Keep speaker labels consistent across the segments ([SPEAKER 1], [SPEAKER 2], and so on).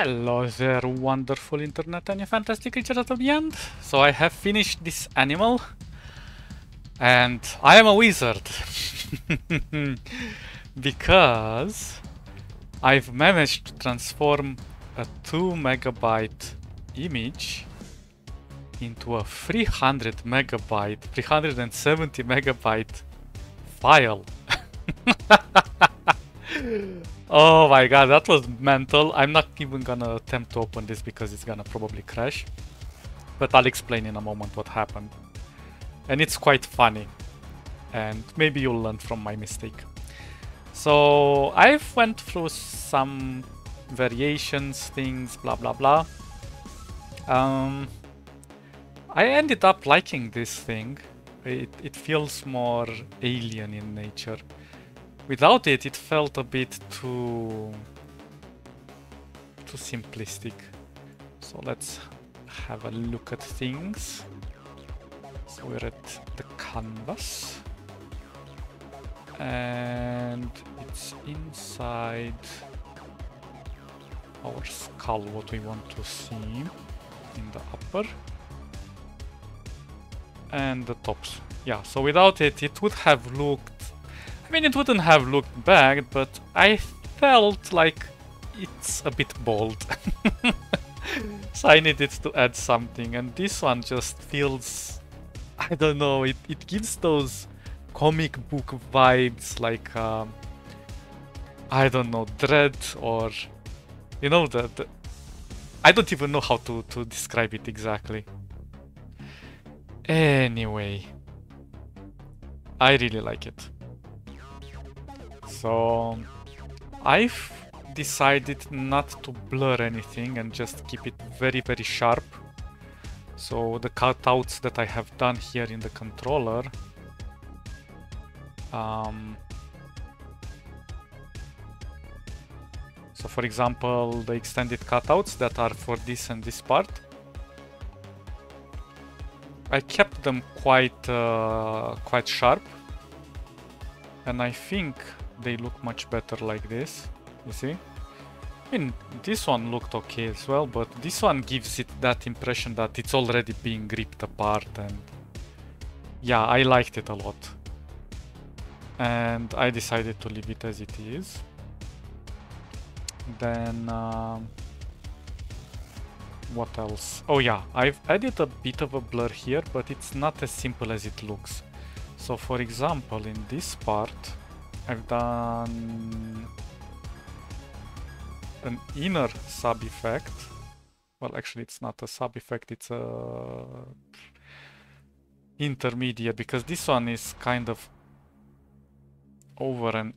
[SPEAKER 1] Hello there, wonderful internet and you fantastic creatures of the end. So I have finished this animal and I am a wizard because I've managed to transform a 2 megabyte image into a 370 megabyte file. Oh my god, that was mental. I'm not even gonna attempt to open this because it's gonna probably crash. But I'll explain in a moment what happened. And it's quite funny. And maybe you'll learn from my mistake. So I've went through some variations, things, blah blah blah. I ended up liking this thing. It feels more alien in nature. Without it, it felt a bit too simplistic. So let's have a look at things. So we're at the canvas. And it's inside our skull, what we want to see in the upper. And the tops. Yeah, so without it, it would have looked... I mean, it wouldn't have looked bad, but I felt like it's a bit bold. So I needed to add something, and this one just feels... I don't know, it gives those comic book vibes, like... I don't know, Dread or... You know, the I don't even know how to describe it exactly. Anyway, I really like it. So I've decided not to blur anything and just keep it very, very sharp. So the cutouts that I have done here in the controller, so for example, the extended cutouts that are for this and this part, I kept them quite sharp, and I think they look much better like this, you see? I mean, this one looked okay as well, but this one gives it that impression that it's already being ripped apart, and yeah, I liked it a lot. And I decided to leave it as it is. Then, what else? Oh yeah, I've added a bit of a blur here, but it's not as simple as it looks. So for example, in this part, I've done an inner sub effect. Well, actually it's not a sub effect, it's a intermediate, because this one is kind of over and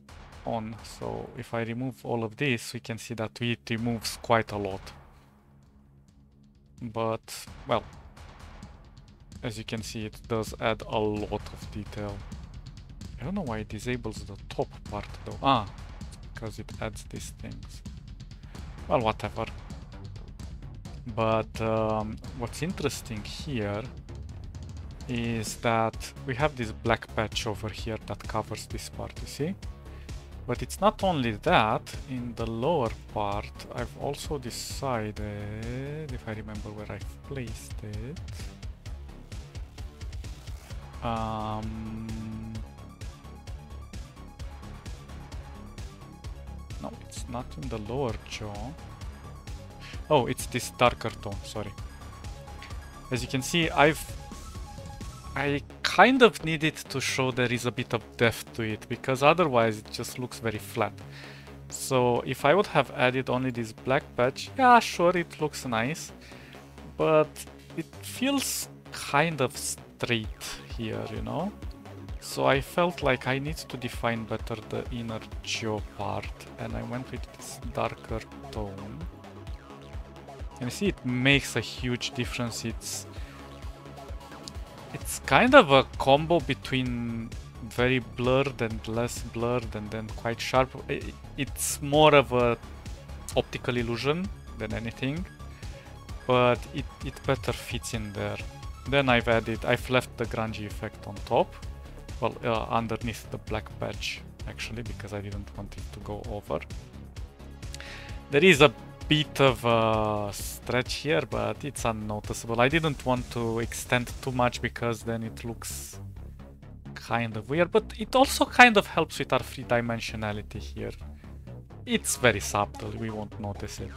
[SPEAKER 1] on. So if I remove all of this, we can see that it removes quite a lot. But, well, as you can see, it does add a lot of detail. I don't know why it disables the top part though. Ah, because it adds these things. Well, whatever. But what's interesting here is that we have this black patch over here that covers this part, you see? But it's not only that, in the lower part, I've also decided, if I remember where I've placed it, no, it's not in the lower jaw. Oh, it's this darker tone, sorry. As you can see, I kind of needed to show there is a bit of depth to it, because otherwise it just looks very flat. So if I would have added only this black patch, yeah, sure, it looks nice, but it feels kind of straight here, you know? So I felt like I need to define better the inner jaw part, and I went with this darker tone. And you see, it makes a huge difference. It's kind of a combo between very blurred and less blurred and then quite sharp. It's more of a optical illusion than anything, but it better fits in there. Then I've left the grungy effect on top. Well, underneath the black patch, actually, because I didn't want it to go over. There is a bit of a stretch here, but it's unnoticeable. I didn't want to extend too much because then it looks kind of weird, but it also kind of helps with our three-dimensionality here. It's very subtle, we won't notice it.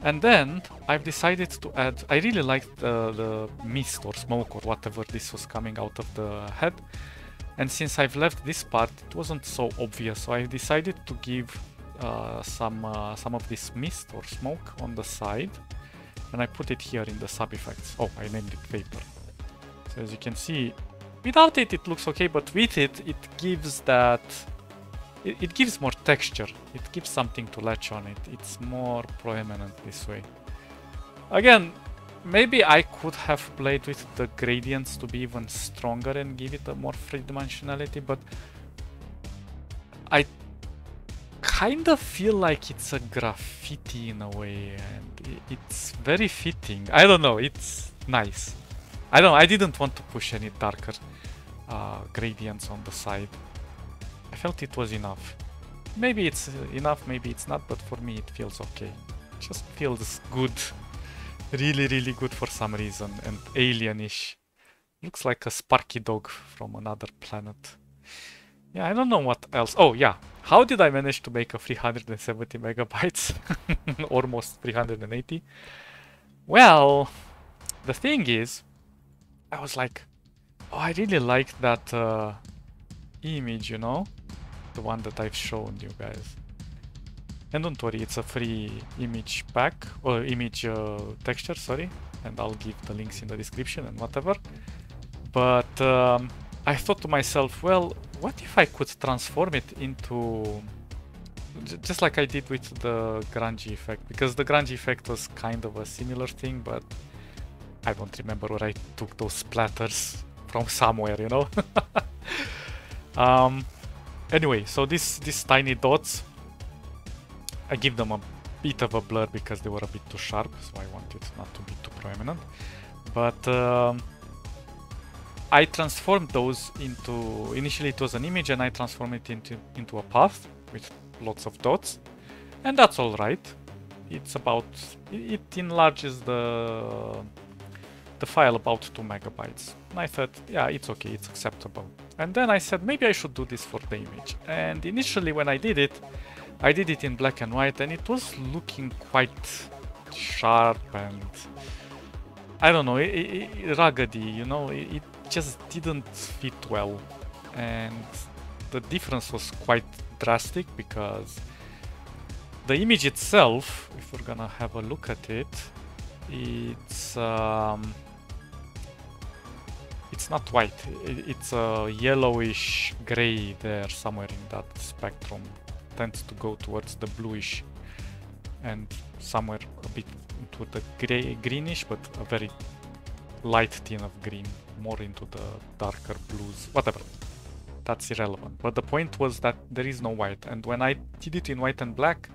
[SPEAKER 1] And then I've decided to add, I really liked the mist or smoke or whatever this was coming out of the head. And since I've left this part, it wasn't so obvious, so I decided to give some of this mist or smoke on the side, and I put it here in the sub effects. Oh, I named it vapor. So as you can see, without it, it looks okay, but with it, it gives that, it gives more texture. It gives something to latch on it. It's more prominent this way. Again, maybe I could have played with the gradients to be even stronger and give it a more three-dimensionality, but I kind of feel like it's a graffiti in a way, and it's very fitting. I don't know, it's nice. I don't know, I didn't want to push any darker gradients on the side. I felt it was enough. Maybe it's enough, maybe it's not, but for me it feels okay. It just feels good. Really, really good for some reason, and alienish. Looks like a Sparky dog from another planet. Yeah, I don't know what else. Oh, yeah. How did I manage to make a 370 megabytes? Almost 380. Well, the thing is, I was like, oh, I really like that image, you know? The one that I've shown you guys. And don't worry, it's a free image pack, or image texture, sorry. And I'll give the links in the description and whatever. But I thought to myself, well, what if I could transform it into... just like I did with the grungy effect. Because the grungy effect was kind of a similar thing, but I don't remember where I took those splatters from somewhere, you know? Anyway, so these tiny dots, I give them a bit of a blur because they were a bit too sharp, so I want it not to be too prominent. But I transformed those into, initially it was an image and I transformed it into a path with lots of dots. And that's alright. It's about, it enlarges the file about 2 megabytes. And I thought, yeah, it's okay, it's acceptable. And then I said, maybe I should do this for the image. And initially when I did it in black and white, and it was looking quite sharp and, I don't know, ruggedy, you know, it just didn't fit well. And the difference was quite drastic because the image itself, if we're gonna have a look at it, it's not white, it's a yellowish gray there somewhere in that spectrum. Tends to go towards the bluish and somewhere a bit into the greenish, but a very light tint of green, more into the darker blues, whatever. That's irrelevant. But the point was that there is no white, and when I did it in white and black,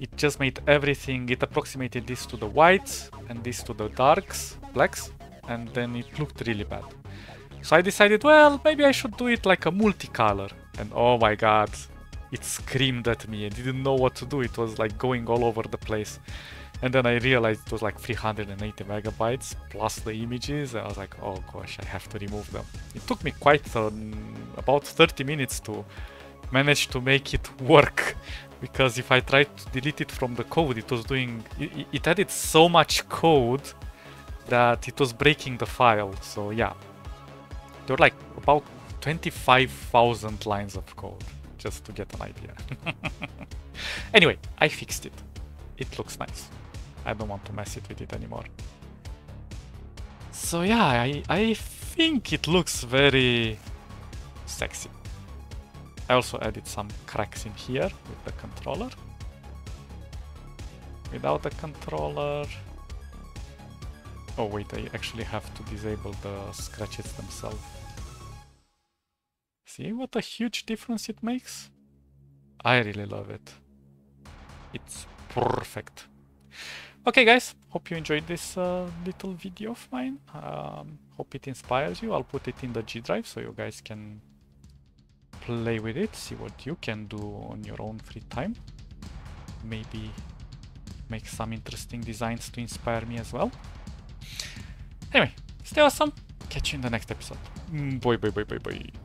[SPEAKER 1] it just made everything, it approximated this to the whites and this to the darks, blacks, and then it looked really bad. So I decided, well, maybe I should do it like a multicolor, and oh my god, it screamed at me. I didn't know what to do. It was like going all over the place. And then I realized it was like 380 megabytes plus the images. I was like, oh gosh, I have to remove them. It took me quite about 30 minutes to manage to make it work. Because if I tried to delete it from the code, it was doing... It added so much code that it was breaking the file. So yeah, there were like about 25,000 lines of code. Just to get an idea. Anyway, I fixed it. It looks nice. I don't want to mess it with it anymore. So yeah, I think it looks very sexy. I also added some cracks in here with the controller. Without the controller... Oh wait, I actually have to disable the scratches themselves. See what a huge difference it makes? I really love it. It's perfect. Okay guys, hope you enjoyed this little video of mine. Hope it inspires you. I'll put it in the G drive so you guys can play with it, see what you can do on your own free time. Maybe make some interesting designs to inspire me as well. Anyway, stay awesome. Catch you in the next episode. Bye bye bye bye bye.